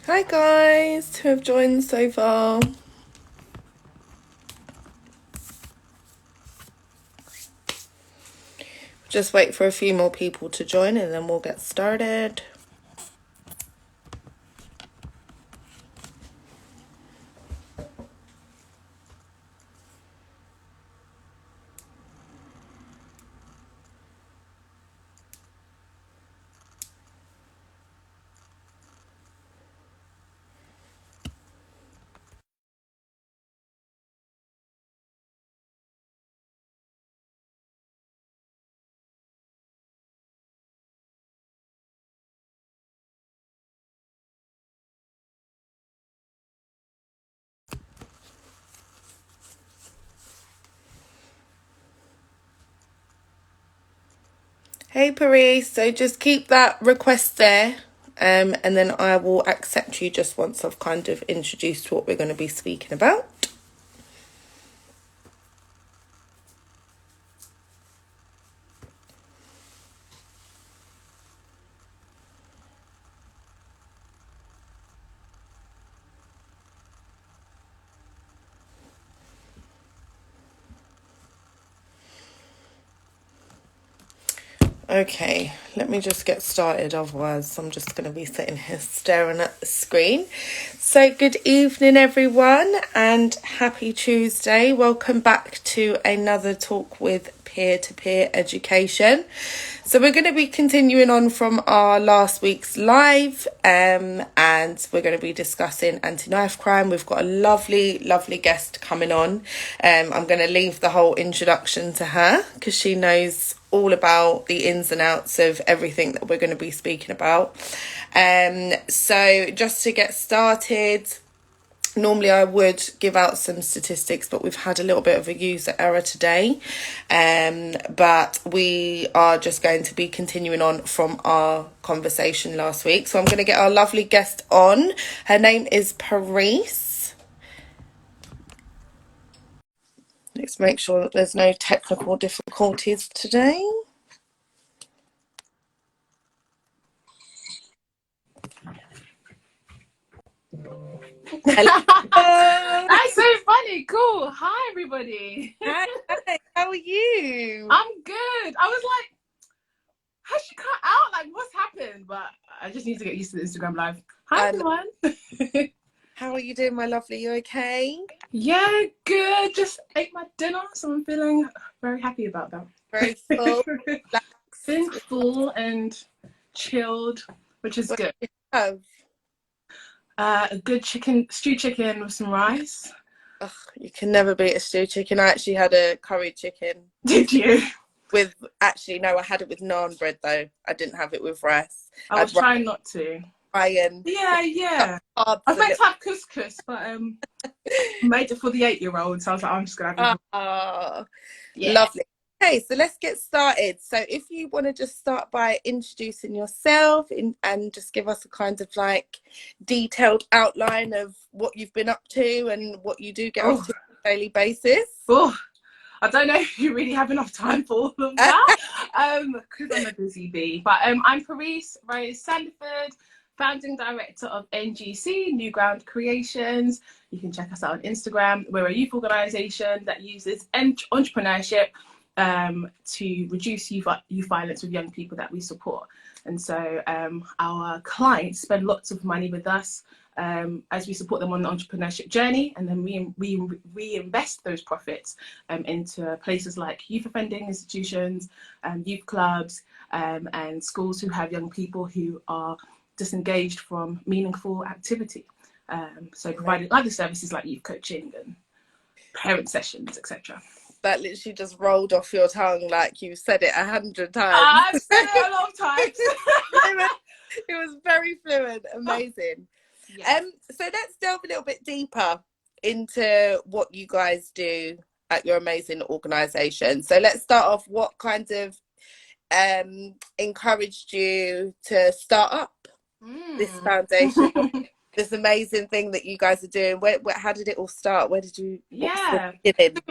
Hi guys who have joined so far. Just wait for a few more people to join and then we'll get started. Hey Pareece, so just keep that request there and then I will accept you just once I've kind of introduced what we're going to be speaking about. Okay, let me just get started, otherwise I'm just going to be sitting here staring at the screen. So good evening everyone and happy Tuesday. Welcome back to another talk with peer-to-peer education. So we're going to be continuing on from our last week's live and we're going to be discussing anti-knife crime. We've got a lovely guest coming on. I'm going to leave the whole introduction to her because she knows all about the ins and outs of everything that we're going to be speaking about. So just to get started, normally I would give out some statistics, but we've had a little bit of a user error today. But we are just going to be continuing on from our conversation last week. So I'm going to get our lovely guest on. Her name is Pareece. Let's make sure that there's no technical difficulties today. Hello. That's so funny. Cool. Hi, everybody. Hi, how are you? I'm good. I was like, has she cut out? Like, what's happened? But I just need to get used to the Instagram live. Hi, everyone. How are you doing, my lovely? You okay? Yeah, good. Just ate my dinner, so I'm feeling very happy about that. Very full, Feeling relaxed. full and chilled, which is What good. do you have? A good stew chicken with some rice. Ugh, you can never beat a stew chicken. I actually had a curry chicken. Did you? Actually, no, I had it with naan bread though. I didn't have it with rice. I was I'd trying not to. try and Yeah. carbs I was a meant little. to have couscous, but made it for the 8-year-old, so I was like, I'm just gonna have it. Ah, Yeah. lovely. Okay, so let's get started. So if you want to just start by introducing yourself and just give us a kind of like detailed outline of what you've been up to and what you do get up to on a daily basis. Oh, I don't know if you really have enough time for all of that, because I'm a busy bee. But I'm Pareece Sandiford, founding director of NGC, New Ground Creations. You can check us out on Instagram. We're a youth organisation that uses entrepreneurship to reduce youth violence with young people that we support. And so our clients spend lots of money with us as we support them on the entrepreneurship journey, and then we reinvest those profits into places like youth offending institutions, youth clubs, and schools who have young people who are disengaged from meaningful activity. So providing other services like youth coaching and parent sessions, etc. That literally just rolled off your tongue like you said it 100 times. I've said it a lot of times. It was very fluent, amazing. Yes. So let's delve a little bit deeper into what you guys do at your amazing organisation. So let's start off. What kind of encouraged you to start up this foundation? This amazing thing that you guys are doing. How did it all start? Where did you? Yeah. What was the beginning?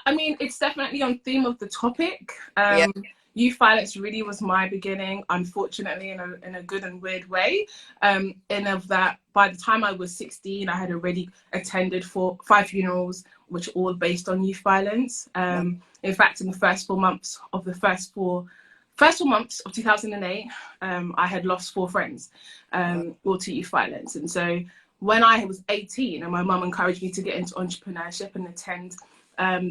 I mean, it's definitely on theme of the topic. Yeah. youth violence really was my beginning, unfortunately, in a good and weird way. In of that, by the time I was 16, I had already attended 5 funerals, which are all based on youth violence. In fact, in the first 4 months of 2008, I had lost 4 friends, all to youth violence. And so when I was 18, and my mum encouraged me to get into entrepreneurship and attend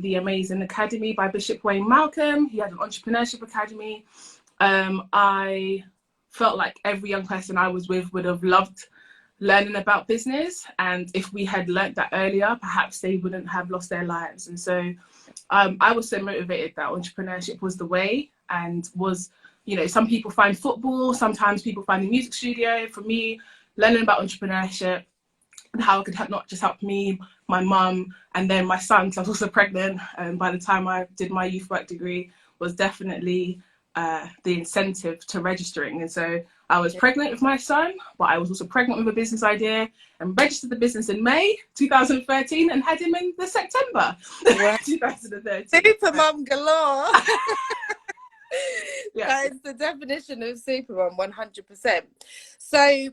the Amazing Academy by Bishop Wayne Malcolm. He had an entrepreneurship academy. I felt like every young person I was with would have loved learning about business, and if we had learnt that earlier, perhaps they wouldn't have lost their lives. And so I was so motivated that entrepreneurship was the way, and was, you know, some people find football, sometimes people find the music studio. For me, learning about entrepreneurship and how it could not just help me, my mum, and then my son, because I was also pregnant, and by the time I did my youth work degree, was definitely the incentive to registering. And so I was pregnant with my son, but I was also pregnant with a business idea, and registered the business in May 2013 and had him in the September 2013. Super mum galore. Yeah. That is the definition of super mum, 100%. So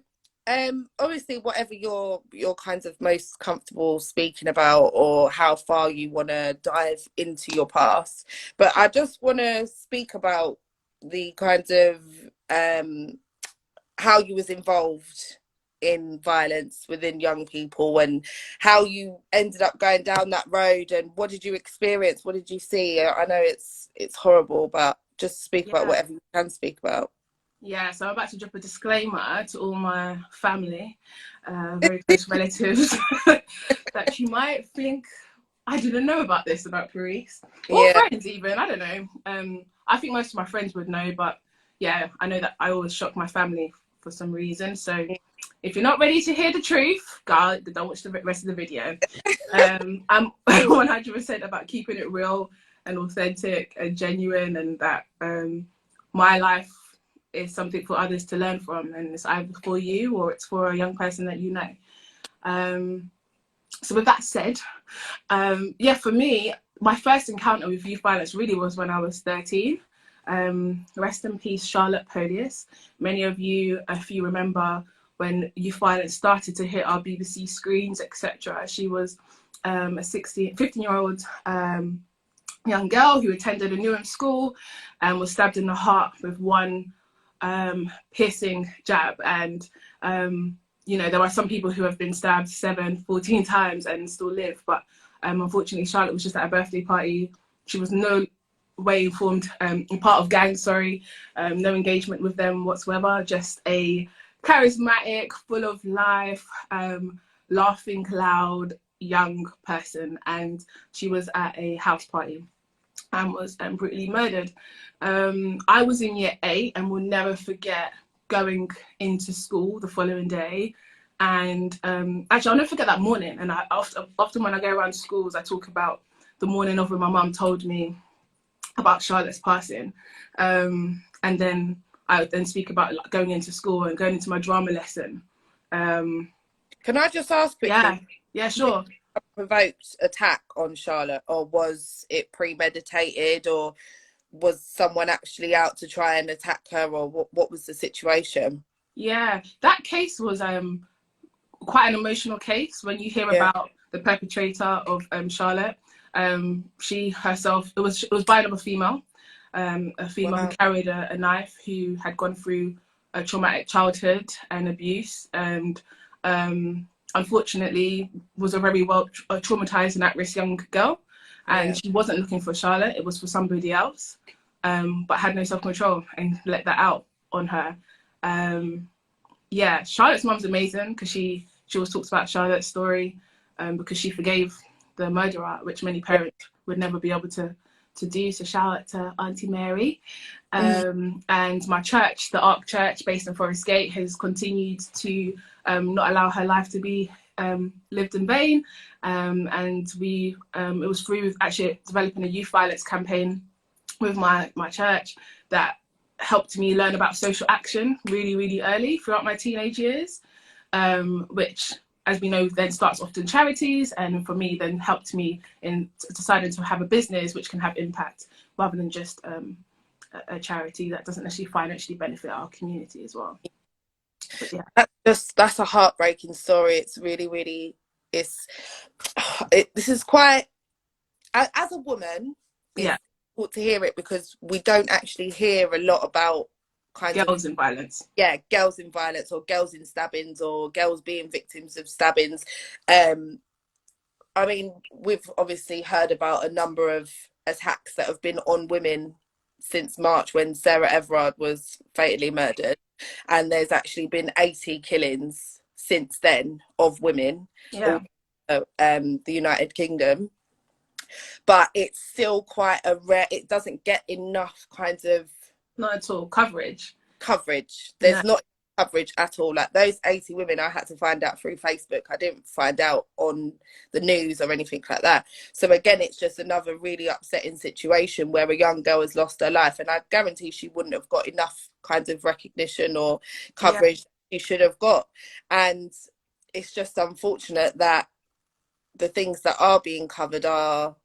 obviously whatever you're kind of most comfortable speaking about, or how far you want to dive into your past, but I just want to speak about the kind of how you was involved in violence within young people, and how you ended up going down that road, and what did you experience, what did you see? I know it's horrible, but just speak about whatever you can speak about. Yeah, so I'm about to drop a disclaimer to all my family, very close relatives, that you might think I didn't know about this about Pareece, or friends even, I don't know. I think most of my friends would know, but yeah, I know that I always shock my family for some reason. So if you're not ready to hear the truth, don't watch the rest of the video. I'm 100% about keeping it real and authentic and genuine, and that my life is something for others to learn from, and it's either for you or it's for a young person that you know. So with that said, for me, my first encounter with youth violence really was when I was 13. Rest in peace, Charlotte Pareece. Many of you, if you remember, when youth violence started to hit our BBC screens, etc. She was a 15-year-old young girl who attended a Newham school and was stabbed in the heart with one piercing jab. And you know, there are some people who have been stabbed 14 times and still live, but unfortunately Charlotte was just at a birthday party. She was no way informed, part of gangs, no engagement with them whatsoever, just a charismatic, full of life, laughing loud young person. And she was at a house party and was brutally murdered. I was in year 8 and will never forget going into school the following day. And actually, I'll never forget that morning. And I often when I go around schools, I talk about the morning of when my mum told me about Charlotte's passing. And then I would then speak about like, going into school and going into my drama lesson. Can I just ask quickly? Yeah, sure. Provoked attack on Charlotte, or was it premeditated, or was someone actually out to try and attack her, or what was the situation? Yeah, that case was quite an emotional case. When you hear about the perpetrator of Charlotte, she herself, it was by another female, a female who carried a knife, who had gone through a traumatic childhood and abuse, and unfortunately was a very traumatized and at-risk young girl. And she wasn't looking for Charlotte, it was for somebody else, but had no self-control and let that out on her. Charlotte's mum's amazing, because she always talks about Charlotte's story, because she forgave the murderer, which many parents would never be able to do. So shout out to Auntie Mary. And my church, the Ark Church based in Forest Gate, has continued to not allow her life to be lived in vain. And it was through actually developing a youth violence campaign with my church that helped me learn about social action really, really early throughout my teenage years, which, as we know, then starts often charities, and for me then helped me in deciding to have a business which can have impact rather than just a charity that doesn't necessarily financially benefit our community as well. But yeah, That's a heartbreaking story. It's really, really, it's this is quite, as a woman, it's yeah, difficult to hear it because we don't actually hear a lot about kind of, girls in violence. yeah, girls in violence or girls in stabbings or girls being victims of stabbings. um I mean, we've obviously heard about a number of attacks that have been on women since March when Sarah Everard was fatally murdered, and there's actually been 80 killings since then of women, Yeah, all the United Kingdom. But it's still quite a rare. It doesn't get enough kind of not at all coverage. coverage. No, There's not coverage at all. Like those 80 women, I had to find out through Facebook. I didn't find out on the news or anything like that. So again, it's just another really upsetting situation where a young girl has lost her life, and I guarantee she wouldn't have got enough kinds of recognition or yeah, coverage she should have got. And it's just unfortunate that the things that are being covered are,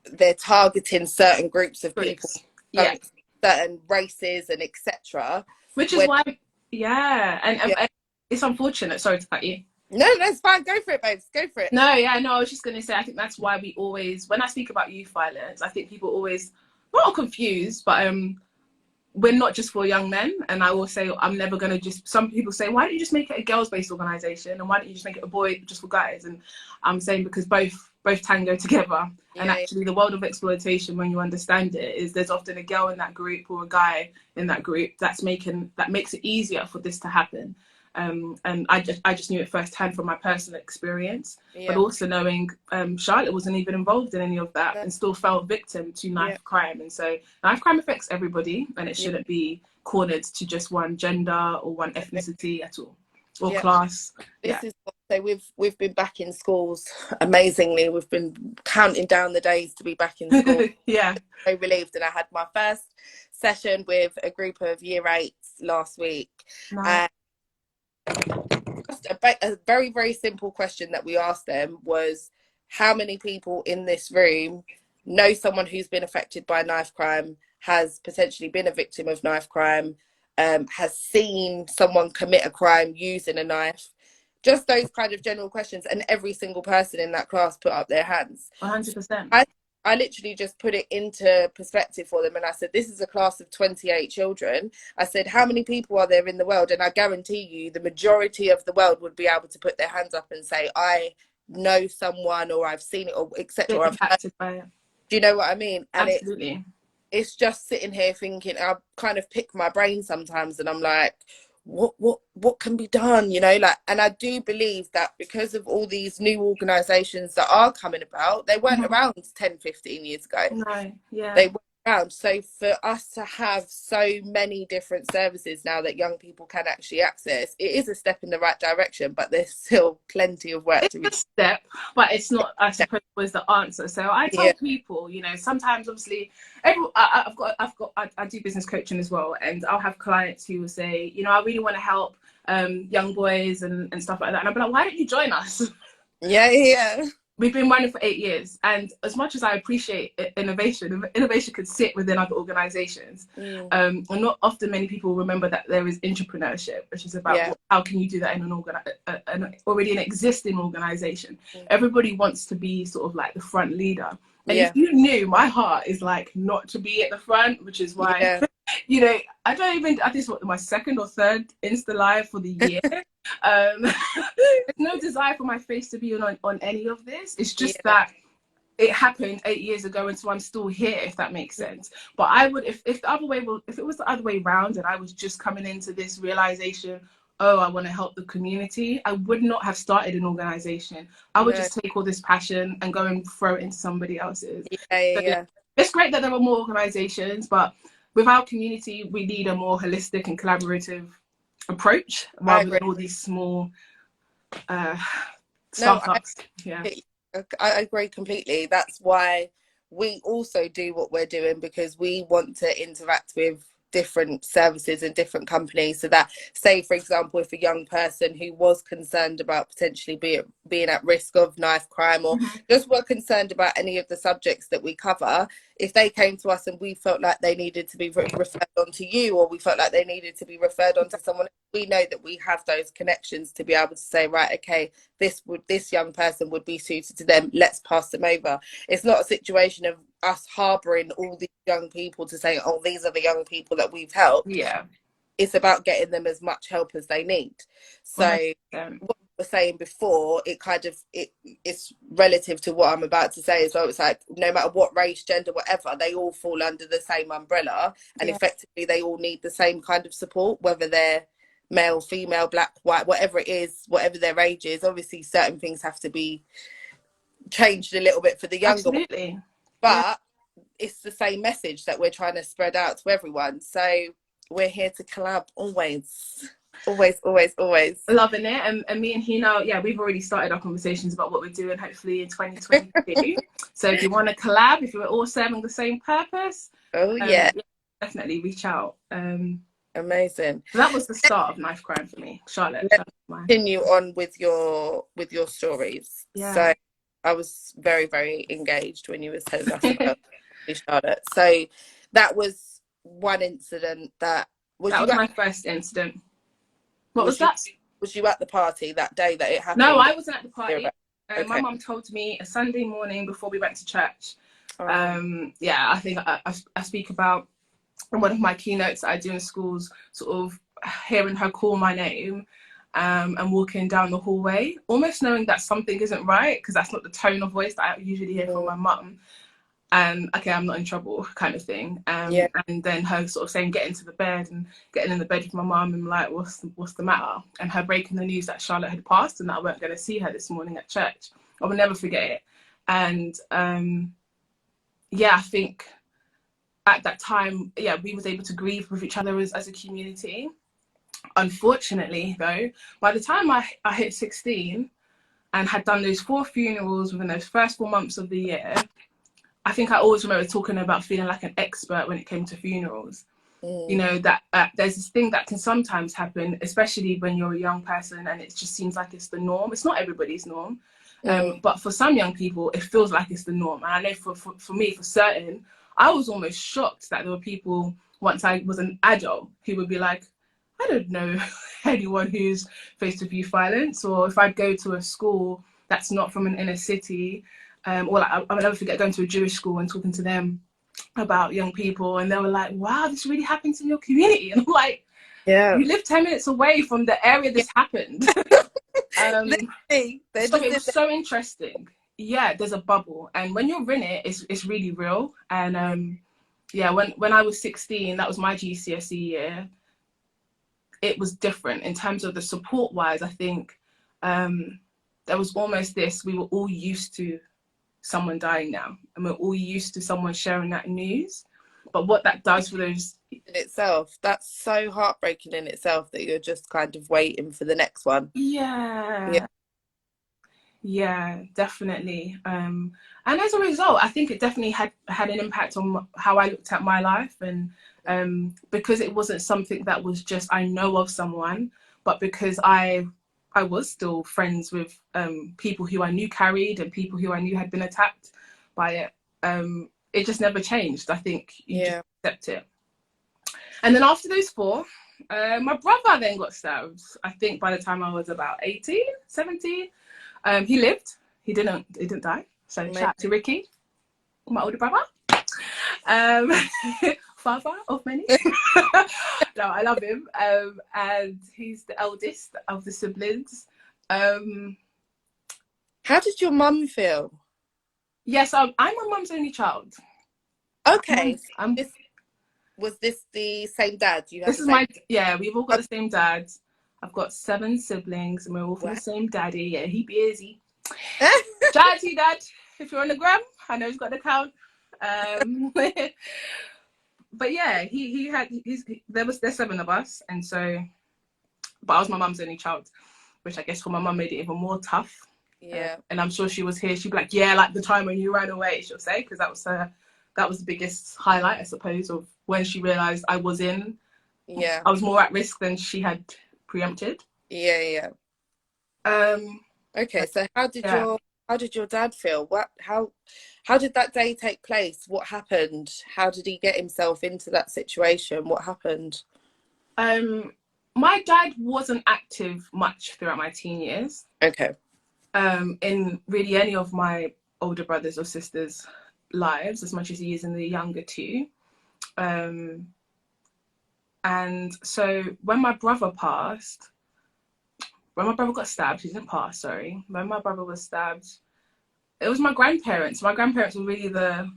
they're targeting certain groups of people, groups. Yeah, certain races and etc. which is When, why, yeah, yeah, and it's unfortunate. Sorry to cut you. no, that's fine. Go for it, babes. Go for it. No, yeah, no, I was just going to say, I think that's why we always, when I speak about youth violence, I think people always, not confused, but we're not just for young men. And I will say, I'm never going to just, some people say, why don't you just make it a girls-based organisation? And why don't you just make it a boy just for guys? And I'm saying because both tango together. Yeah, and actually the world of exploitation, when you understand it, is there's often a girl in that group or a guy in that group that makes it easier for this to happen. And I just knew it firsthand from my personal experience, but yeah, also knowing Charlotte wasn't even involved in any of that no, and still fell victim to yeah, knife crime. And so knife crime affects everybody, and it yeah, shouldn't be cornered to just one gender or one ethnicity at all, or yeah. class. Yeah. This is so we've been back in schools. Amazingly, we've been counting down the days to be back in school. Yeah. So relieved, and I had my first session with a group of year eights last week. Nice. Just a very, very simple question that we asked them was, how many people in this room know someone who's been affected by knife crime, has potentially been a victim of knife crime, has seen someone commit a crime using a knife? Just those kind of general questions, and every single person in that class put up their hands. 100%. I literally just put it into perspective for them, and I said, this is a class of 28 children. I said, how many people are there in the world? And I guarantee you the majority of the world would be able to put their hands up and say, I know someone, or I've seen it, or etc., Been or I've heard. impacted by it. Do you know what I mean? And Absolutely. it's just sitting here thinking, I kind of pick my brain sometimes, and I'm like, what can be done, you know? Like, and I do believe that because of all these new organizations that are coming about, they weren't around 10-15 years ago. No, yeah. They weren't around. So for us to have so many different services now that young people can actually access, it is a step in the right direction, but there's still plenty of work to be It's a step, but it's not, I suppose, was the answer. So I tell people, you know, sometimes obviously I do business coaching as well, and I'll have clients who will say, you know, I really want to help young boys and stuff like that, and I'll be like, why don't you join us? yeah We've been running for 8 years, and as much as I appreciate innovation could sit within other organizations. And not often many people remember that there is entrepreneurship, which is about how can you do that in an already an existing organization. Everybody wants to be sort of like the front leader. And if you knew, my heart is like not to be at the front, which is why, you know, I think it's my second or third Insta Live for the year. There's no desire for my face to be on any of this. It's just that it happened 8 years ago, and so I'm still here, if that makes sense. But I would, if the other way, if it was the other way around, and I was just coming into this realization, oh, I want to help the community, I would not have started an organization. I would just take all this passion and go and throw it into somebody else's. It's great that there are more organizations, but with our community, we need a more holistic and collaborative approach rather than all these small startups. I agree completely. That's why we also do what we're doing, because we want to interact with different services and different companies, so that, say for example, if a young person who was concerned about potentially being at risk of knife crime, or just were concerned about any of the subjects that we cover, if they came to us and we felt like they needed to be referred on to you, or we felt like they needed to be referred on to someone, we know that we have those connections to be able to say, right, okay, this young person would be suited to them, let's pass them over. It's not a situation of us harboring all these young people to say, oh, these are the young people that we've helped. Yeah, it's about getting them as much help as they need. So 100%. what I was saying before, it's relative to what I'm about to say as well. It's like, no matter what race, gender, whatever, they all fall under the same umbrella, and effectively they all need the same kind of support, whether they're male, female, black, white, whatever it is, whatever their age is. Obviously certain things have to be changed a little bit for the younger ones, Absolutely. but it's the same message that we're trying to spread out to everyone. So we're here to collab always. Loving it. And me and Hina, we've already started our conversations about what we're doing hopefully in 2022. So if you want to collab, if you're all serving the same purpose, definitely reach out. Amazing. So that was the start of knife crime for me, Charlotte. Continue on with your stories. So I was very, very engaged when you were telling us about Charlotte. So that was one incident that was my first incident. What was that? Was you at the party that day that it happened? No, I wasn't at the party. My mum told me a Sunday morning before we went to church. I think I speak about in one of my keynotes that I do in schools, sort of hearing her call my name and walking down the hallway, almost knowing that something isn't right, because that's not the tone of voice that I usually hear from my mum. Okay, I'm not in trouble kind of thing. And then her sort of saying, get into the bed, and getting in the bed with my mum, and like, what's the matter? And her breaking the news that Charlotte had passed and that I weren't going to see her this morning at church. I will never forget it. And I think at that time, we was able to grieve with each other as a community. Unfortunately, though, by the time I hit 16 and had done those 4 funerals within those first 4 months of the year, I think I always remember talking about feeling like an expert when it came to funerals. You know, that there's this thing that can sometimes happen, especially when you're a young person, and it just seems like it's the norm. It's not everybody's norm. But for some young people, it feels like it's the norm. And I know for me, for certain, I was almost shocked that there were people, once I was an adult, who would be like, I don't know anyone who's faced with youth violence. Or if I'd go to a school that's not from an inner city, or like, I'll never forget going to a Jewish school and talking to them about young people, and they were like, wow, this really happens in your community. And I'm like, you live 10 minutes away from the area this happened. So it was so interesting. There's a bubble, and when you're in it, it's really real. And when I was 16, that was my GCSE year, it was different in terms of the support wise. I think there was almost this, we were all used to someone dying now, and we're all used to someone sharing that news. But what that does for those in itself, that's so heartbreaking in itself, that you're just kind of waiting for the next one. Definitely. And as a result, I think it definitely had an impact on how I looked at my life. And because it wasn't something that was just, I know of someone, but because I was still friends with people who I knew carried, and people who I knew had been attacked by it. It just never changed. I think you just accept it. And then after those 4, my brother then got stabbed. I think by the time I was about 18, 17. He lived. He didn't die. So shout out to Ricky, my older brother. Father of many. No, I love him. And he's the eldest of the siblings. How did your mum feel? Yes, I'm my mum's only child. Okay. Was this the same dad? This is we've all got the same dad. I've got 7 siblings, and we're all from the same daddy. Yeah, he busy. Shout out to you, Dad, if you're on the gram. I know he's got the count. But yeah, there's 7 of us, and so, but I was my mum's only child, which I guess for my mum made it even more tough. And I'm sure she was here. She'd be like, like the time when you ran away, she'll say, because that was that was the biggest highlight, I suppose, of when she realised I was Yeah. more at risk than she had preempted. Yeah, yeah. Um, Okay, so yeah. how did your dad feel? How did that day take place? What happened? How did he get himself into that situation? What happened? My dad wasn't active much throughout my teen years. Okay. In really any of my older brothers or sisters' lives, as much as he is in the younger two. Um, and so when my brother passed, when my brother got stabbed, he didn't pass, sorry. When my brother was stabbed, it was my grandparents. My grandparents were really the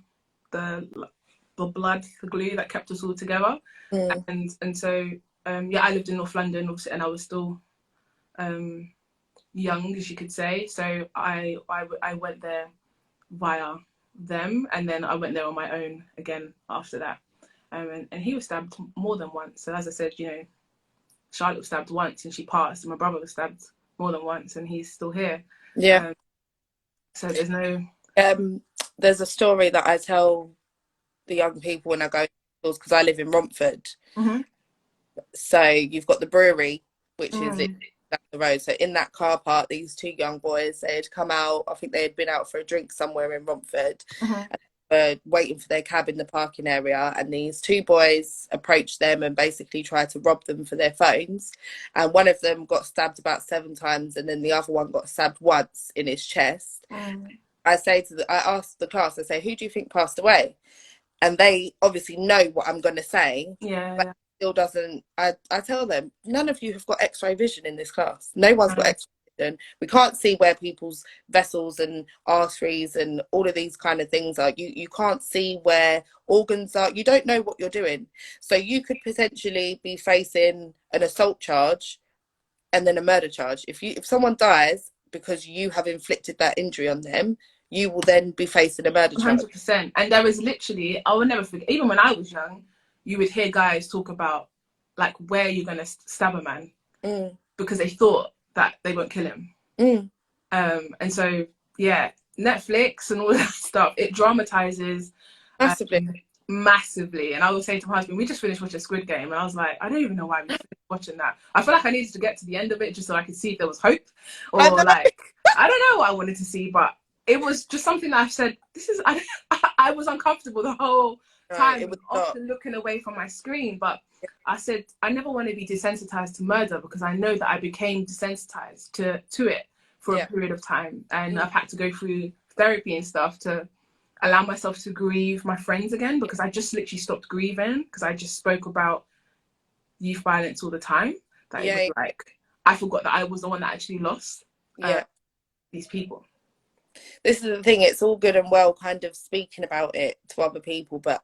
blood, the glue that kept us all together. Mm. And so yeah, I lived in North London, obviously, and I was still young, as you could say. So I went there via them, and then I went there on my own again after that. And he was stabbed more than once. So as I said, Charlotte was stabbed once and she passed, and my brother was stabbed more than once and he's still here. Yeah. So there's no. There's a story that I tell the young people when I go to schools because I live in Romford. Mm-hmm. So you've got the brewery, which is Mm. down the road. So in that car park, these two young boys, they had come out. I think they had been out for a drink somewhere in Romford, Mm-hmm. and were waiting for their cab in the parking area. And these two boys approached them and basically tried to rob them for their phones. And one of them got stabbed about 7 times, and then the other one got stabbed once in his chest. Mm. I asked the class, I say, who do you think passed away? And they obviously know what I'm going to say, but Yeah. still doesn't. I tell them, none of you have got X-ray vision in this class. No one's got Mm. X-ray vision. We can't see where people's vessels and arteries and all of these kind of things are. You can't see where organs are. You don't know what you're doing. So you could potentially be facing an assault charge and then a murder charge. If someone dies because you have inflicted that injury on them, you will then be facing a murder charge. 100%. And there was literally, I will never forget, even when I was young, you would hear guys talk about like where you're going to stab a man because they thought that they won't kill him. Mm. And so, yeah, Netflix and all that stuff, it dramatizes Massively. massively. And I would say to my husband, we just finished watching Squid Game. And I was like, I don't even know why we finished watching that. I feel like I needed to get to the end of it just so I could see if there was hope. I Or know. like, I don't know what I wanted to see, but it was just something that I've said, I was uncomfortable the whole time, It was often looking away from my screen. But I said, I never want to be desensitized to murder because I know that I became desensitized to it for a period of time. And I've had to go through therapy and stuff to allow myself to grieve my friends again, because I just literally stopped grieving because I just spoke about youth violence all the time. That it was like, I forgot that I was the one that actually lost these people. This is the thing, it's all good and well kind of speaking about it to other people, but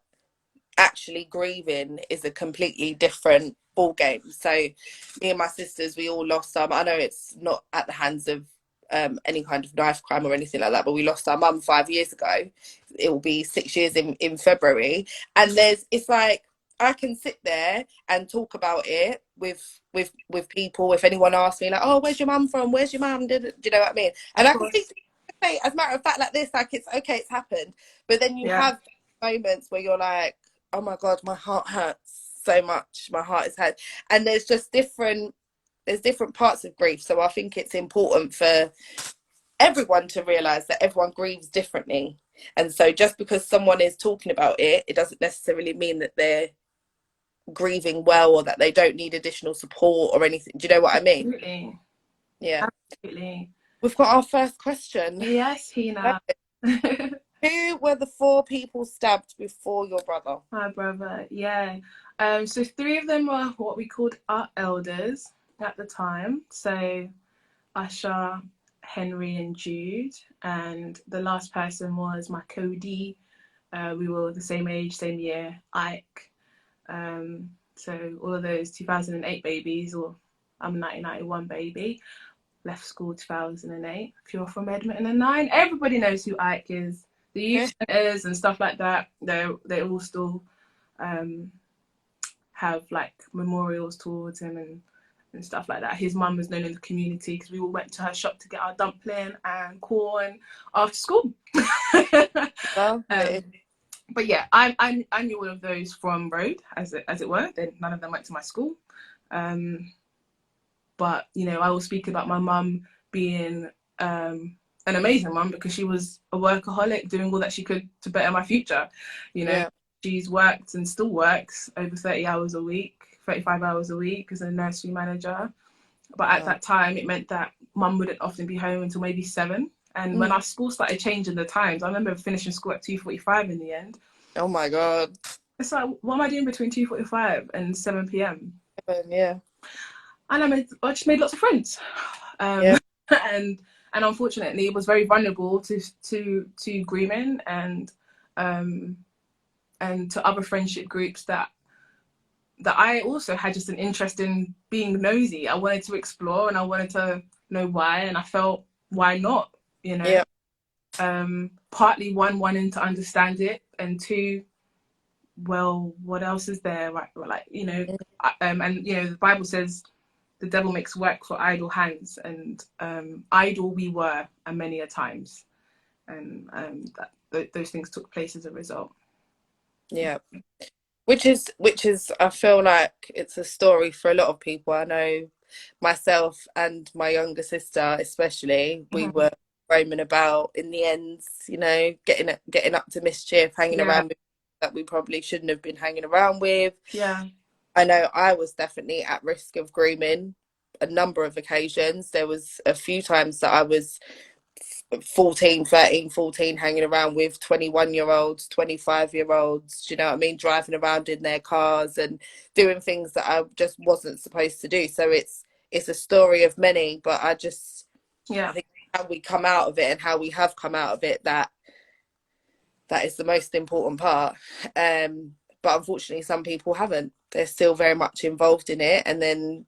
actually grieving is a completely different ball game. So me and my sisters, we all lost some. I know it's not at the hands of any kind of knife crime or anything like that, but we lost our mum 5 years ago. It will be 6 years in February, and it's like I can sit there and talk about it with people. If anyone asks me like, oh, where's your mum from, where's your mum, do you know what I mean? And I can speak to say, as a matter of fact, like this, like it's okay, it's happened. But then you have moments where you're like, oh my god, my heart hurts so much, my heart is hurt. And there's different parts of grief. So I think it's important for everyone to realize that everyone grieves differently. And so just because someone is talking about it, it doesn't necessarily mean that they're grieving well or that they don't need additional support or anything. Do you know what I mean? Absolutely. Yeah. Absolutely. We've got our first question. Yes, Hina. Who were the 4 people stabbed before your brother? My brother, yeah. So 3 of them were what we called our elders at the time. So Asha, Henry, and Jude. And the last person was my Cody. We were the same age, same year, Ike. So all of those 2008 babies, or I'm a 1991 baby. Left school 2008. If you're from Edmonton and 9, everybody knows who Ike is. The youth centers and stuff like that, they all still have like memorials towards him and stuff like that. His mum was known in the community because we all went to her shop to get our dumpling and corn after school. But yeah, I knew all of those from road, as it were. Then none of them went to my school. But you know, I will speak about my mum being an amazing mum because she was a workaholic, doing all that she could to better my future. You know, Yeah. she's worked and still works over 30 hours a week, 35 hours a week as a nursery manager. But at Wow. that time, it meant that mum wouldn't often be home until maybe 7. And when Mm. our school started changing the times, I remember finishing school at 2:45 in the end. Oh my God. It's like, what am I doing between 2:45 and 7 p.m.? Yeah. And I just made lots of friends. Yeah. Um, and unfortunately, it was very vulnerable to grooming um, and to other friendship groups that I also had just an interest in being nosy. I wanted to explore and I wanted to know why, and I felt, why not? You know, Yeah. partly one, wanting to understand it, and two, well, what else is there? Like you know, Mm. and you know, the Bible says the devil makes work for idle hands, and idle we were, and many a times, and those things took place as a result. Yeah. Which is I feel like it's a story for a lot of people. I know myself and my younger sister especially, we Mm-hmm. were roaming about in the ends, you know, getting up to mischief, hanging Yeah, around with that we probably shouldn't have been hanging around with. yeah, I know I was definitely at risk of grooming a number of occasions. There was a few times that I was 14, 13, 14, hanging around with 21-year-olds, 25-year-olds, do you know what I mean? Driving around in their cars and doing things that I just wasn't supposed to do. So it's a story of many, but I yeah. think how we come out of it and how we have come out of it, that is the most important part. But unfortunately some people haven't. They're still very much involved in it, and then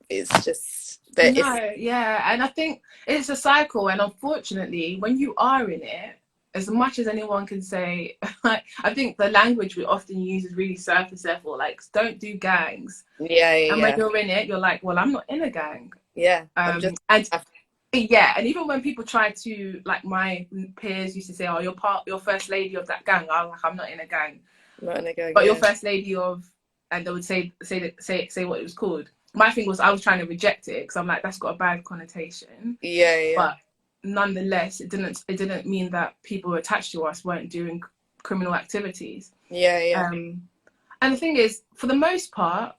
it's just that it's No, yeah, and I think it's a cycle, and unfortunately, when you are in it, as much as anyone can say, like, I think the language we often use is really surface level, like, don't do gangs. yeah, And when yeah, you're in it, you're like, well, I'm not in a gang. yeah. I'm just And yeah, and even when people try to, like, my peers used to say, oh, you're first lady of that gang. I'm like, I'm not in a gang. not in a gang, But you're yeah. first lady of, and they would say what it was called. My thing was, I was trying to reject it because I'm like, that's got a bad connotation. Yeah, yeah, But nonetheless, it didn't mean that people attached to us weren't doing criminal activities. yeah, yeah. And the thing is, for the most part,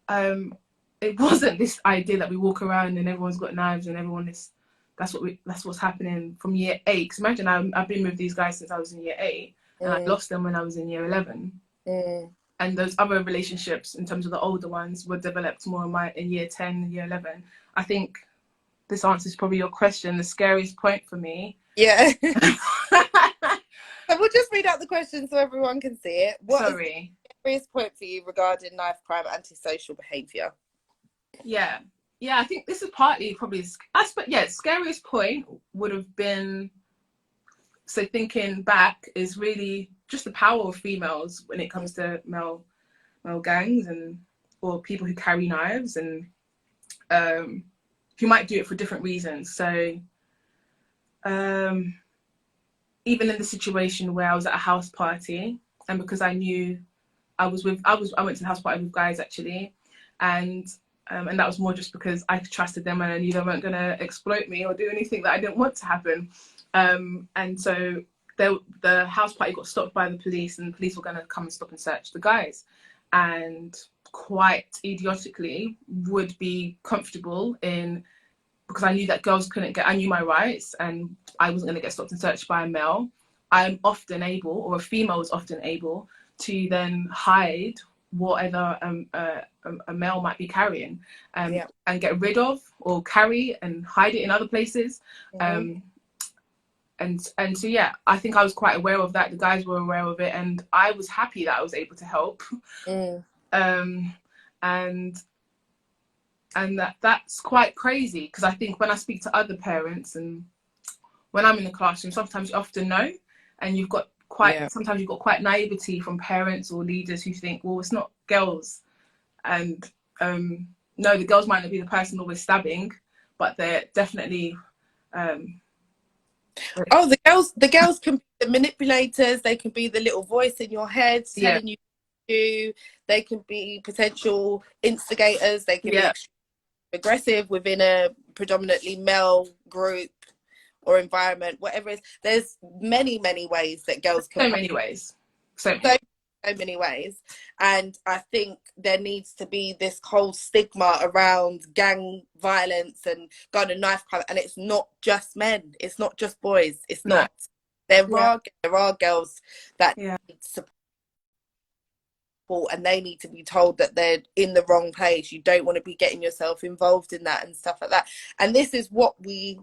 it wasn't this idea that we walk around and everyone's got knives and everyone is. That's what's happening from year 8. Because imagine I've been with these guys since I was in year 8, and I Mm, lost them when I was in year 11. mm. And those other relationships, in terms of the older ones, were developed more in year 10 and year 11. I think this answers probably your question. The scariest point for me. Yeah. So we'll just read out the question so everyone can see it. What is the Sorry. scariest point for you regarding knife crime antisocial behaviour? Yeah. Yeah, I think this is partly probably, scariest point would have been, so thinking back, is really just the power of females when it Mm, comes to male gangs, and or people who carry knives, and who might do it for different reasons. So um, even in the situation where I was at a house party, and because I knew I went to the house party with guys actually, and that was more just because I trusted them and I knew they weren't going to exploit me or do anything that I didn't want to happen. And so the house party got stopped by the police, and the police were going to come and stop and search the guys, and quite idiotically would be comfortable in, because I knew that girls couldn't get, I knew my rights and I wasn't going to get stopped and searched by a male. I'm often able, or a female is often able, to then hide whatever a male might be carrying, yeah. and get rid of or carry and hide it in other places. Mm-hmm. Um, and so yeah, I think I was quite aware of that. The guys were aware of it, and I was happy that I was able to help. Mm. Um, and that's quite crazy, because I think when I speak to other parents and when I'm in the classroom, sometimes you often know, and Yeah. sometimes you've got quite naivety from parents or leaders who think, well, it's not girls, and no, the girls might not be the person always stabbing, but they're definitely Oh, the girls can be the manipulators. They can be the little voice in your head Yeah. telling you what to do. They can be potential instigators. They can be Yeah. extremely aggressive within a predominantly male group or environment, whatever it is. There's many, many ways that girls can So play. many ways. So So, many. so many ways. And I think there needs to be this whole stigma around gang violence and gun and knife crime. And it's not just men. It's not just boys. It's No. not. There Yeah. are girls that Yeah. need support, and they need to be told that they're in the wrong place. You don't want to be getting yourself involved in that and stuff like that. And this is what we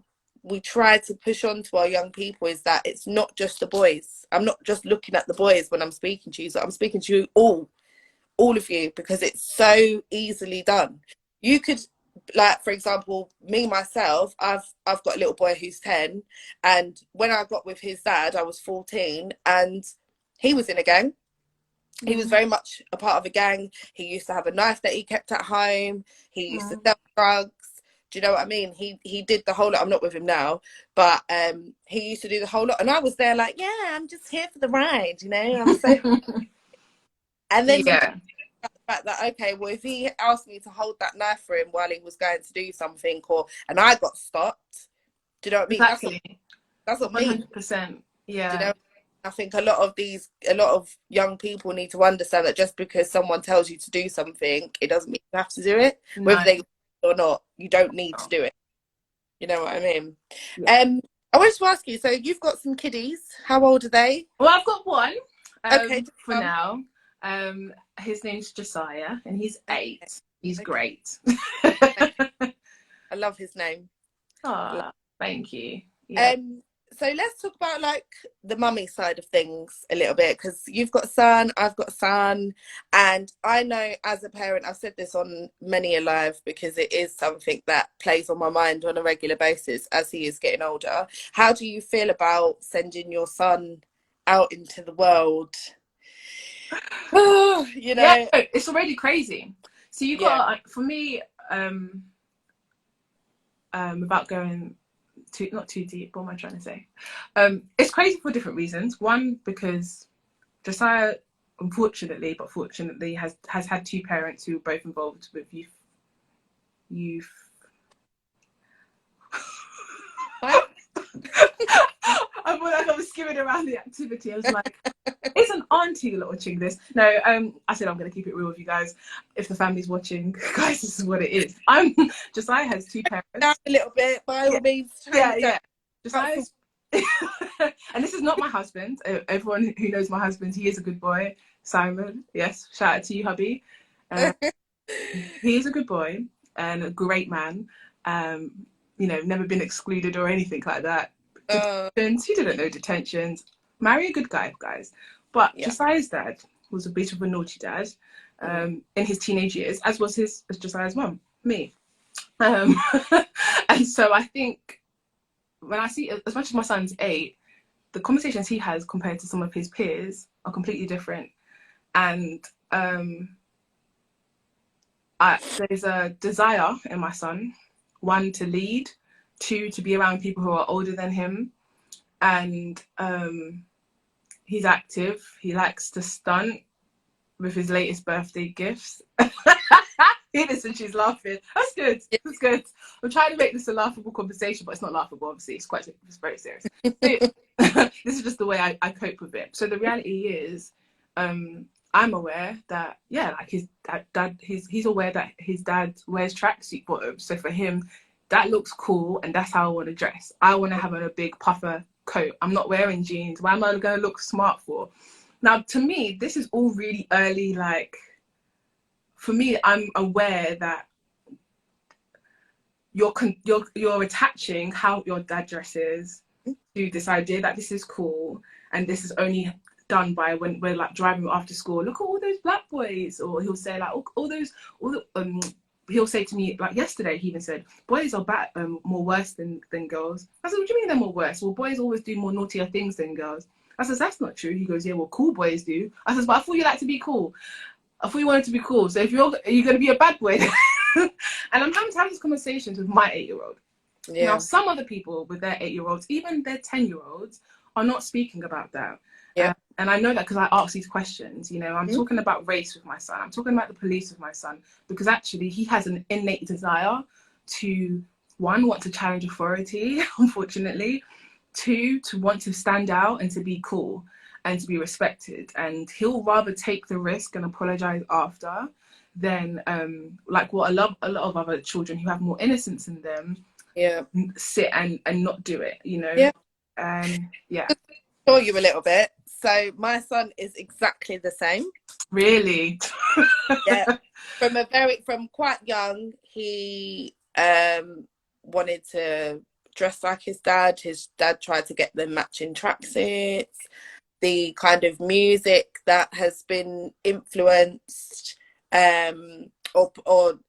try to push on to our young people, is that it's not just the boys. I'm not just looking at the boys when I'm speaking to you. So I'm speaking to you all of you, because it's so easily done. You could, like, for example, me myself, I've got a little boy who's 10, and when I got with his dad, I was 14, and he was in a gang. He was very much a part of a gang. He used to have a knife that he kept at home. He used to sell drugs. Do you know what I mean? He did the whole lot. I'm not with him now, but he used to do the whole lot. And I was there like, yeah, I'm just here for the ride, you know? I'm so... And then you Yeah. the fact that, okay, well, if he asked me to hold that knife for him while he was going to do something, and I got stopped, do you know what I mean? Exactly. That's not me. 100%. Do you Yeah. know? I think a lot of young people need to understand that just because someone tells you to do something, it doesn't mean you have to do it, No. whether they or not. You don't need to do it. You know what I mean? Yeah. I wanted to ask you. So you've got some kiddies. How old are they? Well, I've got one Okay, for now. His name's Josiah, and he's 8. He's okay. great. I love his name. Oh, thank you. Yeah. So let's talk about like the mummy side of things a little bit, because you've got a son, I've got a son, and I know as a parent, I've said this on many a live because it is something that plays on my mind on a regular basis as he is getting older. How do you feel about sending your son out into the world? You Yeah, know, it's already crazy. So you yeah. got, for me, without going not too deep, what am I trying to say? It's crazy for different reasons. One, because Josiah, unfortunately, but fortunately, has had 2 parents who are both involved with youth. I feel like I was skimming around the activity. I was like, it's an auntie lot watching this. No, I said I'm going to keep it real with you guys. If the family's watching, guys, this is what it is. Josiah has 2 parents. Down a little bit, by all means. Yeah. Josiah's, and this is not my husband. Everyone who knows my husband, he is a good boy. Simon, yes, shout out to you, hubby. He is a good boy and a great man. Never been excluded or anything like that. Detentions, he didn't know detentions. Marry a good guy, guys. But Yeah. Josiah's dad was a bit of a naughty dad in his teenage years, as was Josiah's mum, me. And so I think when I see, as much as my son's 8, the conversations he has compared to some of his peers are completely different. And there's a desire in my son, 1, to lead, 2, to be around people who are older than him. And he's active. He likes to stunt with his latest birthday gifts. Innocent, she's laughing. That's good. That's good. I'm trying to make this a laughable conversation, but it's not laughable, obviously. It's very serious. This is just the way I cope with it. So the reality is, I'm aware that, like his dad, he's aware that his dad wears tracksuit bottoms. So for him, that looks cool, and that's how I want to dress. I want to have a big puffer coat. I'm not wearing jeans. Why am I going to look smart for? Now, to me, this is all really early. Like, for me, I'm aware that you're attaching how your dad dresses to this idea that this is cool, and this is only done by when we're like driving after school. Look at all those black boys, or he'll say like he'll say to me, like yesterday, he even said, boys are more worse than girls. I said, what do you mean they're more worse? Well, boys always do more naughtier things than girls. I said, that's not true. He goes, yeah, well, cool boys do. I said, but I thought you like to be cool. I thought you wanted to be cool. So are you going to be a bad boy? And I'm having to have these conversations with my 8-year-old. Now, Yeah. some other people with their 8-year-olds, even their 10-year-olds, are not speaking about that. Yeah. And I know that because I ask these questions. You know, I'm Mhm. talking about race with my son. I'm talking about the police with my son, because actually he has an innate desire to, one, want to challenge authority, unfortunately. Two, to want to stand out and to be cool and to be respected. And he'll rather take the risk and apologize after than like what a lot of other children who have more innocence in them Yeah. sit and not do it, you know. Yeah. Yeah. Just to show you a little bit. So my son is exactly the same. Really? Yeah. From quite young, he wanted to dress like his dad. His dad tried to get them matching tracksuits. The kind of music that has been influenced, or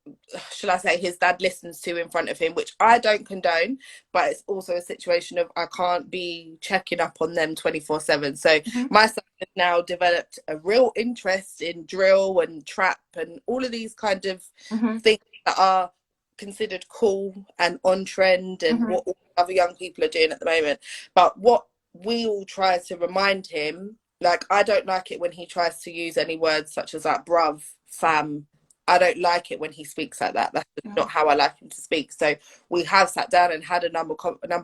shall I say, his dad listens to in front of him, which I don't condone, but it's also a situation of I can't be checking up on them 24/7. So Mm-hmm. my son has now developed a real interest in drill and trap and all of these kind of Mm-hmm. things that are considered cool and on trend and Mm-hmm. what all other young people are doing at the moment. But what we all try to remind him, like, I don't like it when he tries to use any words such as like bruv, fam. I don't like it when he speaks like that. That's just not how I like him to speak. So we have sat down and had a number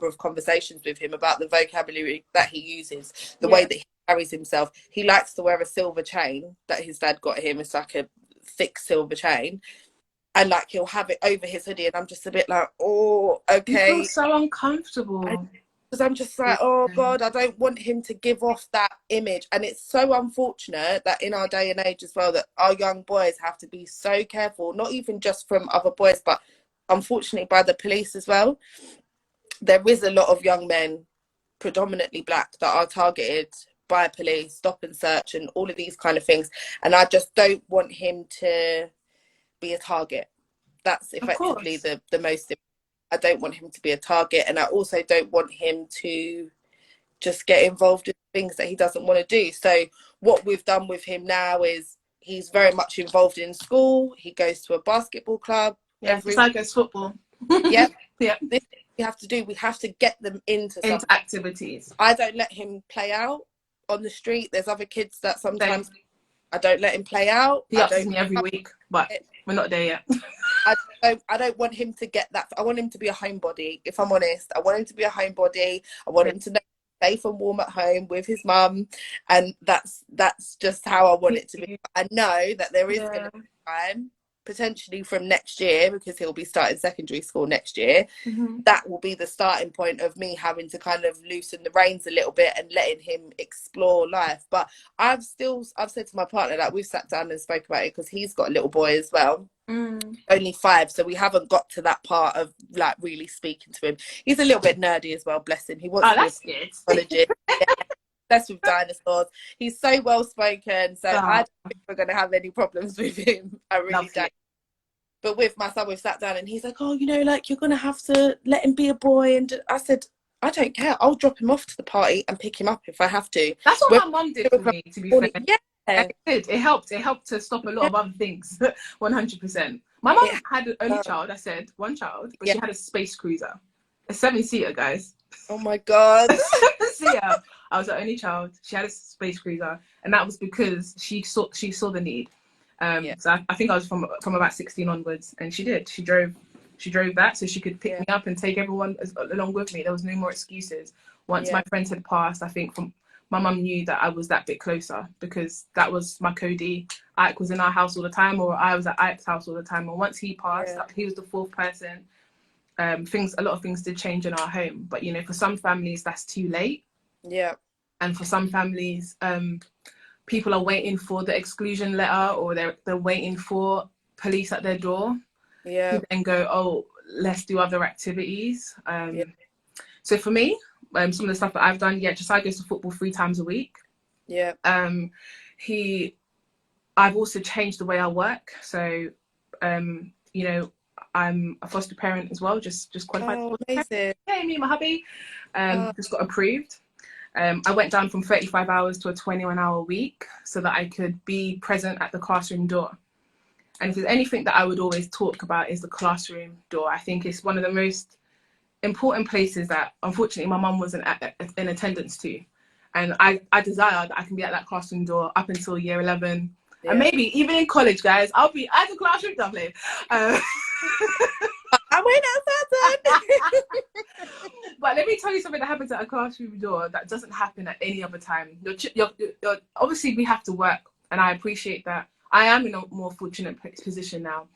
of conversations with him about the vocabulary that he uses, the way that he carries himself. He likes to wear a silver chain that his dad got him. It's like a thick silver chain, and like he'll have it over his hoodie, and I'm just a bit like, oh, You feel okay. so uncomfortable. Because I'm just like, oh God, I don't want him to give off that image. And it's so unfortunate that in our day and age as well, that our young boys have to be so careful, not even just from other boys, but unfortunately by the police as well. There is a lot of young men, predominantly black, that are targeted by police, stop and search and all of these kind of things. And I just don't want him to be a target. That's Of effectively course. the most. I don't want him to be a target, and I also don't want him to just get involved in things that he doesn't want to do. So what we've done with him now is he's very much involved in school. He goes to a basketball club Yeah, every it's like it's football. Yep. Yeah. This we have to do. We have to get them into Into something. activities. I don't let him play out on the street. There's other kids that Same. sometimes I don't let him play out. He I ups don't. me every week, but we're not there yet. I don't want him to get that. I want him to be a homebody. If I'm honest, I want him to be a homebody. I want him to know safe and warm at home with his mum, and that's just how I want it to be. I know that there is going to be time, potentially from next year, because he'll be starting secondary school next year. That will be the starting point of me having to kind of loosen the reins a little bit and letting him explore life. But I've said to my partner that we've sat down and spoke about it, because he's got a little boy as well. Only 5, so we haven't got to that part of like really speaking to him. He's a little bit nerdy as well, bless him. He wants to be That's good. yeah, that's with dinosaurs. He's so well spoken, so I don't think we're gonna have any problems with him. I really don't. But with my son, we've sat down and he's like, oh, you know, like, you're gonna have to let him be a boy. And I said, I don't care, I'll drop him off to the party and pick him up if I have to. That's what my mum did for me, to be fair. Yeah. It did. It helped. It helped to stop a lot of other things. 100%. My mum had an only child. I said one child, but she had a space cruiser, a 7-seater, guys. Oh my God. So yeah, I was the only child. She had a space cruiser, and that was because she saw the need. So I think I was from about 16 onwards, and she drove that so she could pick me up and take everyone along with me. There was no more excuses. Once my friends had passed, I think my mum knew that I was that bit closer, because that was my Cody. Ike was in our house all the time, or I was at Ike's house all the time. And once he passed, he was the 4th person. A lot of things did change in our home. But, you know, for some families, that's too late. Yeah. And for some families, people are waiting for the exclusion letter, or they're waiting for police at their door. Yeah. To then go, oh, let's do other activities. So for me, some of the stuff that I've done, Josiah goes to football 3 times a week. Yeah. I've also changed the way I work. So, you know, I'm a foster parent as well, just qualified. Oh, amazing. Hey, me and my hubby just got approved. I went down from 35 hours to a 21-hour week so that I could be present at the classroom door. And if there's anything that I would always talk about, is the classroom door. I think it's one of the most important places that unfortunately my mum wasn't in attendance to. And I desire that I can be at that classroom door up until year 11. And maybe even in college, guys, I'll be at the classroom door. I went outside. But let me tell you something that happens at a classroom door that doesn't happen at any other time. You're, obviously, we have to work, and I appreciate that. I am in a more fortunate position now.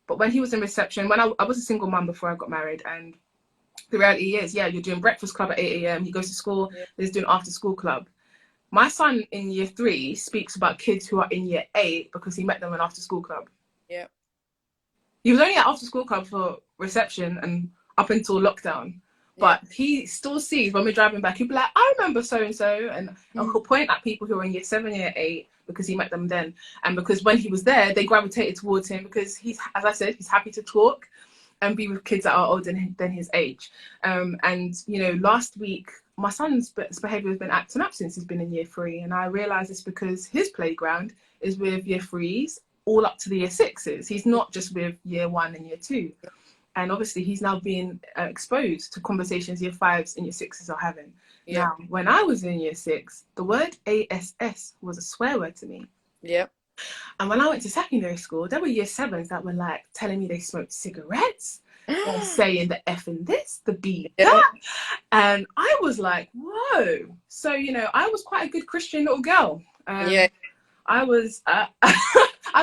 But when he was in reception, when I was a single mum before I got married, and the reality is, yeah, you're doing breakfast club at 8 a.m. He goes to school, he's doing after school club. My son in year 3 speaks about kids who are in year 8 because he met them in after school club. Yeah. He was only at after school club for reception and up until lockdown. But he still sees when we're driving back, he'll be like, I remember so-and-so. And he'll point at people who are in year 7, year 8 because he met them then. And because when he was there, they gravitated towards him because he's, as I said, he's happy to talk and be with kids that are older than his age. And, you know, last week, my son's behaviour has been acting up since he's been in year 3. And I realised it's because his playground is with year 3s all up to the year 6s. He's not just with year 1 and year 2. And obviously he's now being exposed to conversations year 5s and year 6s are having. Yeah. Now, when I was in year 6, the word ASS was a swear word to me. Yeah. And when I went to secondary school, there were year 7s that were like telling me they smoked cigarettes, or saying the F in this, the B that. And I was like, whoa. So, you know, I was quite a good Christian little girl. I was, I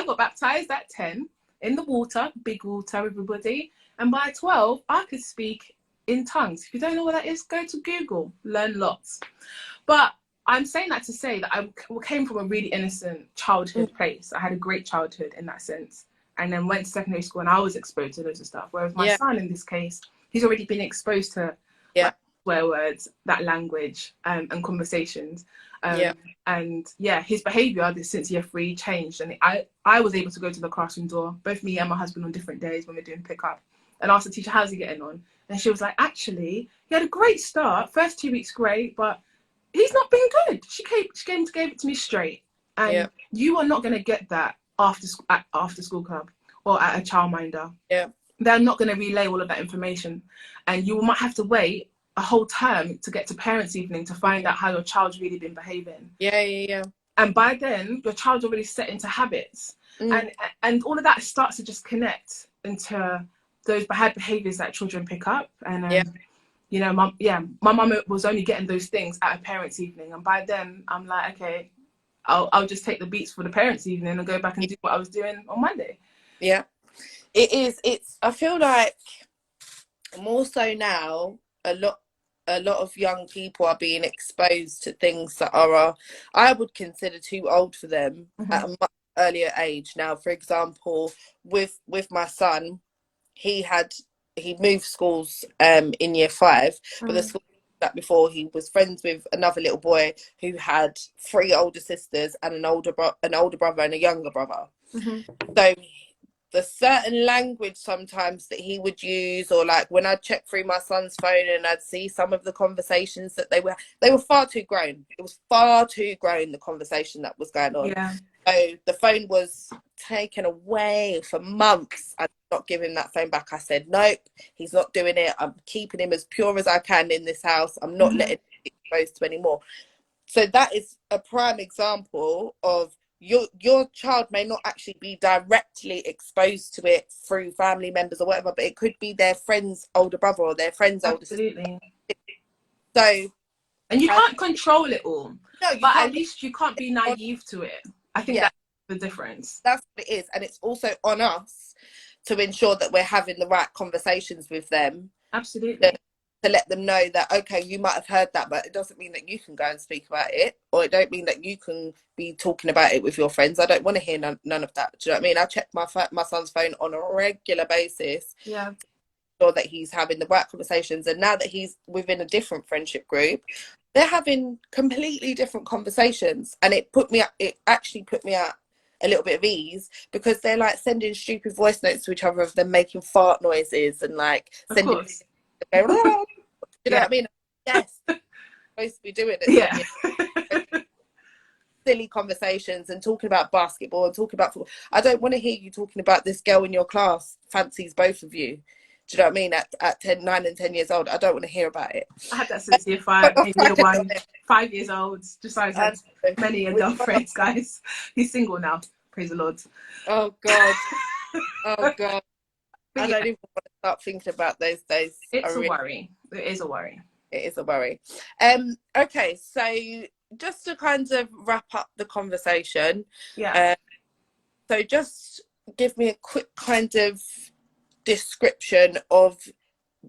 got baptized at 10 in the water, big water, everybody. And by 12, I could speak in tongues. If you don't know what that is, go to Google, learn lots. But I'm saying that to say that I came from a really innocent childhood place. I had a great childhood in that sense. And then went to secondary school and I was exposed to loads of stuff. Whereas my son, in this case, he's already been exposed to like, swear words, that language, and conversations. And yeah, his behaviour since year 3 changed. And I was able to go to the classroom door, both me and my husband on different days when we're doing pickup, and ask the teacher, how's he getting on? And she was like, actually, he had a great start. First 2 weeks, great, but he's not been good. She gave it to me straight. And you are not going to get that after school club or at a childminder. They're not going to relay all of that information. And you might have to wait a whole term to get to parents' evening to find out how your child's really been behaving. And by then, your child's already set into habits. And all of that starts to just connect into those bad behaviours that children pick up. And you know, my mum was only getting those things at a parents' evening. And by then, I'm like, okay, I'll just take the beats for the parents' evening and go back and do what I was doing on Monday. Yeah, it is. I feel like more so now, a lot of young people are being exposed to things that are, I would consider too old for them at a much earlier age. Now, for example, with my son, he moved schools in year 5, but the school that before he was friends with another little boy who had 3 older sisters and an older brother and a younger brother. So the certain language sometimes that he would use, or like when I'd check through my son's phone and I'd see some of the conversations that they were far too grown. It was far too grown, the conversation that was going on. So the phone was taken away for months. I did not give him that phone back. I said, nope, he's not doing it. I'm keeping him as pure as I can in this house. I'm not letting him be exposed to anymore. So that is a prime example of your child may not actually be directly exposed to it through family members or whatever, but it could be their friend's older brother or their friend's older sister. So, and you can't control it all. No, but at least you can't be naive to it. I think that's the difference. That's what it is. And it's also on us to ensure that we're having the right conversations with them. Absolutely. To let them know that, okay, you might have heard that, but it doesn't mean that you can go and speak about it, or it don't mean that you can be talking about it with your friends. I don't want to hear none of that. Do you know what I mean? I check my son's phone on a regular basis. Sure that he's having the right conversations. And now that he's within a different friendship group, they're having completely different conversations. And it actually put me at a little bit of ease, because they're like sending stupid voice notes to each other of them making fart noises and like sending you know what I mean? Yes, supposed to be doing it. Silly conversations and talking about basketball and talking about football. I don't want to hear you talking about this girl in your class fancies both of you. Do you know what I mean? At 10, 9 and 10 years old, I don't want to hear about it. I had that since year But 5, my in year friend got 1, 5 years old. Just I had it. many Which adult one? friends, guys. He's single now. Praise the Lord. Oh God. Oh God. But I yeah, don't even want to start thinking about those days. it's a worry. It is a worry. It is a worry. Okay, so just to kind of wrap up the conversation, Yeah. so just give me a quick kind of description of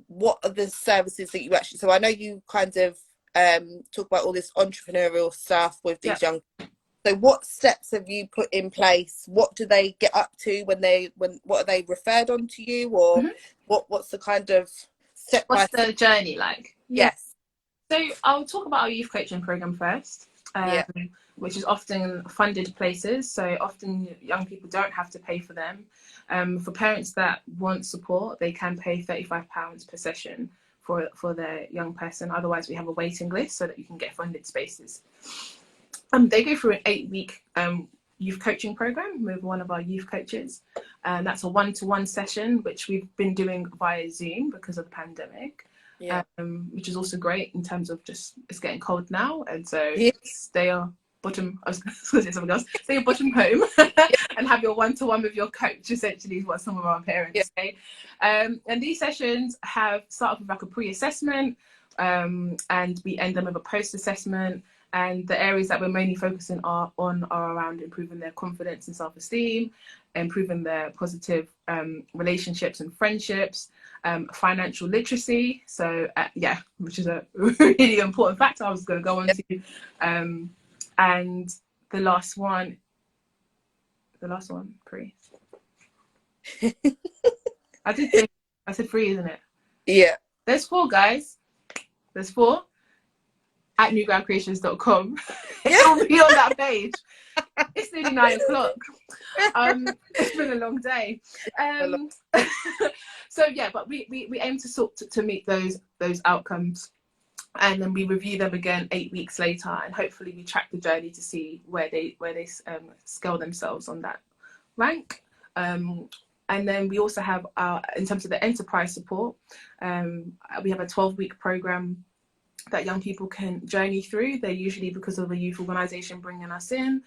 what are the services that you actually. So I know you kind of talk about all this entrepreneurial stuff with these young. So what steps have you put in place? What do they get up to when what are they referred on to you, or what's the kind of step by What's step? the journey like? Yeah. Yes. So I'll talk about our youth coaching program first, Yeah. which is often funded places. So often young people don't have to pay for them. For parents that want support, they can pay £35 per session for their young person. Otherwise, we have a waiting list so that you can get funded spaces. They go through an 8-week youth coaching program with one of our youth coaches. That's a one-to-one session, which we've been doing via Zoom because of the pandemic. Yeah. Which is also great in terms of just it's getting cold now, and so Yeah. stay your bottom. I was going to say something else. Stay your bottom home and have your one-to-one with your coach. Essentially, is what some of our parents say. And these sessions start off with like a pre-assessment, and we end them with a post-assessment. And the areas that we're mainly focusing are around improving their confidence and self-esteem, improving their positive relationships and friendships, financial literacy. So which is a really important factor I was going to go on to. And the last one, Pareece. I said 3, isn't it? Yeah. There's 4, guys. There's 4. At newgroundcreations.com. It'll be on that page. It's nearly 9 o'clock. It's been a long day. So yeah, but we aim to meet those outcomes, and then we review them again 8 weeks later, and hopefully we track the journey to see where they scale themselves on that rank. And then we also have in terms of the enterprise support, we have a 12-week program that young people can journey through. They're usually because of a youth organisation bringing us in.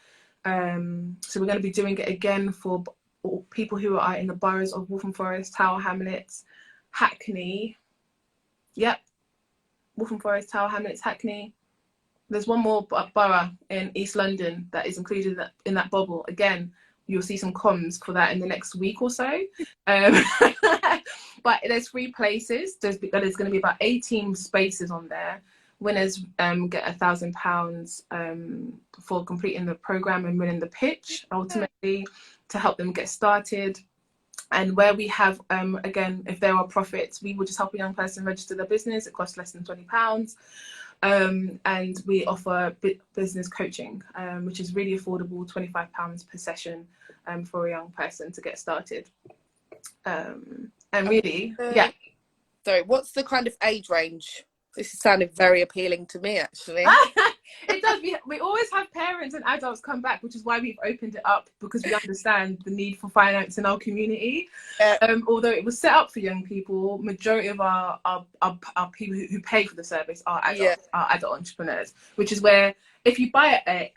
So we're going to be doing it again for people who are in the boroughs of Waltham Forest, Tower Hamlets, Hackney. Yep, Waltham Forest, Tower Hamlets, Hackney. There's one more borough in East London that is included in that bubble. Again, you'll see some comms for that in the next week or so. But there's 3 places. There's going to be about 18 spaces on there. Winners get £1,000 for completing the program and winning the pitch, ultimately, to help them get started. And where we have, again, if there are profits, we will just help a young person register their business. It costs less than £20. And we offer business coaching, which is really affordable, £25 per session for a young person to get started. And really, Sorry, what's the kind of age range? This is sounding very appealing to me, actually. It does. We always have parents and adults come back, which is why we've opened it up, because we understand the need for finance in our community. Although it was set up for young people, majority of our people who pay for the service are adults, are adult entrepreneurs, which is where if you buy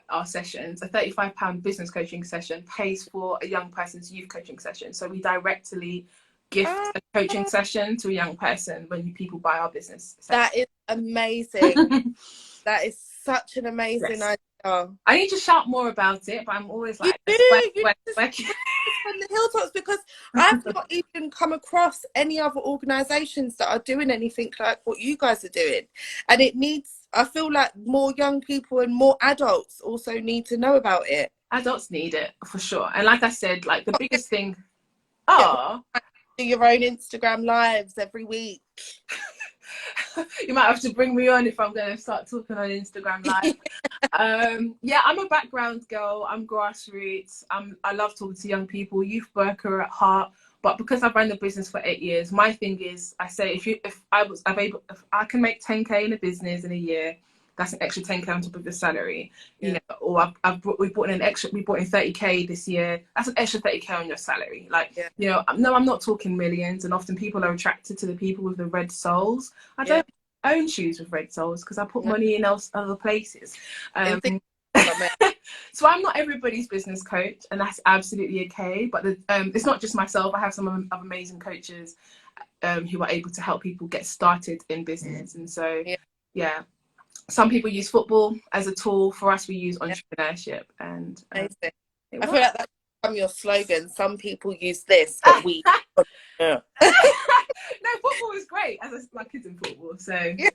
our sessions, a £35 business coaching session pays for a young person's youth coaching session. So we directly gift a coaching session to a young person when people buy our business session. That is amazing. That is such an amazing idea. I need to shout more about it, but I'm always like, you do on the hilltops, because I've not even come across any other organisations that are doing anything like what you guys are doing. And I feel like more young people and more adults also need to know about it. Adults need it, for sure. And like I said, like the biggest thing... Do your own Instagram lives every week. You might have to bring me on if I'm going to start talking on Instagram live. I'm a background girl. I'm grassroots. I love talking to young people, youth worker at heart. But because I've run the business for 8 years, my thing is, I say, if I can make 10k in a business in a year, that's an extra 10k on top of your salary. You Yeah. know, or we brought in 30k this year. That's an extra 30k on your salary. Like, Yeah. you know, no, I'm not talking millions. And often people are attracted to the people with the red soles. I Yeah. don't own shoes with red soles because I put No. money in other places. And think from it. So I'm not everybody's business coach, and that's absolutely okay. But it's not just myself. I have some of amazing coaches who are able to help people get started in business. And so, Yeah. yeah, some people use football as a tool. For us, we use Yeah. entrepreneurship, and Amazing. it I feel works. like that's become your slogan. Some people use this, but we. Yeah. No, football is great. My kids in football, so Yeah.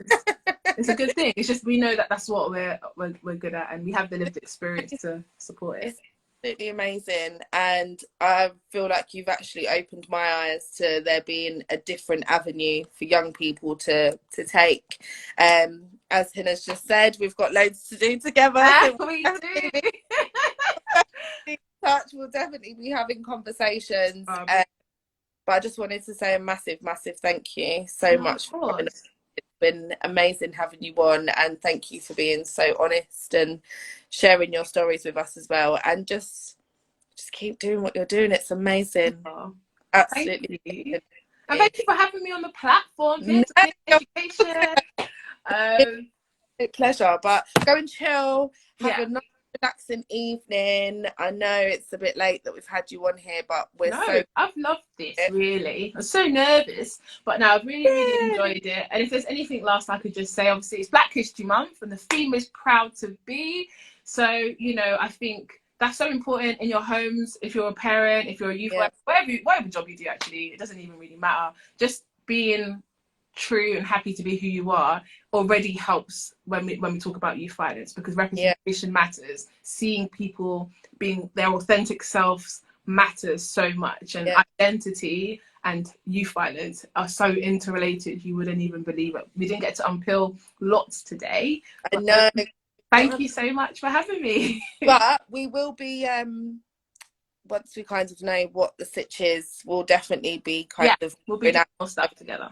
it's a good thing. It's just we know that that's what we're good at, and we have the lived experience to support it. It's absolutely amazing, and I feel like you've actually opened my eyes to there being a different avenue for young people to take. As Hina's just said, we've got loads to do together, so We do. in touch. We'll definitely be having conversations. But I just wanted to say a massive, massive thank you so No, of much for coming. course. It's been amazing having you on, and thank you for being so honest and sharing your stories with us as well. And just keep doing what you're doing. It's amazing. Oh, thank Absolutely you. And amazing. thank you for having me on the platform here No, to give education. Um, pleasure. But go and chill. Have yeah. a nice, relaxing evening. I know it's a bit late that we've had you on here, but we're No, so I've loved this, really. I was so nervous, but no, I've really, really yeah, enjoyed it. And if there's anything last I could just say, obviously it's Black History Month and the theme is proud to be. So, you know, I think that's so important in your homes. If you're a parent, if you're a youth yeah, worker, whatever job you do, actually, it doesn't even really matter. Just being true and happy to be who you are already helps when we talk about youth violence, because yeah, representation matters. Seeing people being their authentic selves matters so much, and yeah. identity and youth violence are so interrelated you wouldn't even believe it. We didn't get to unpill lots today, I but know. thank you so much for having me. But we will be once we kind of know what the sitch is, we'll definitely be kind Yeah, of we'll be doing more stuff together.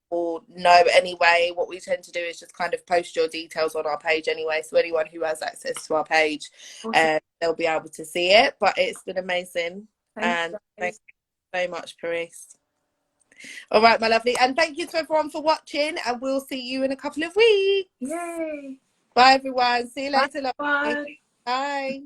or know anyway. What we tend to do is just kind of post your details on our page anyway, so anyone who has access to our page, Awesome. they'll be able to see it. But it's been amazing, and Thank thank you so much, Pareece. All right, my lovely, and thank you to everyone for watching, and we'll see you in a couple of weeks. Yay. Bye everyone, see you later. Bye. Lovely. Bye.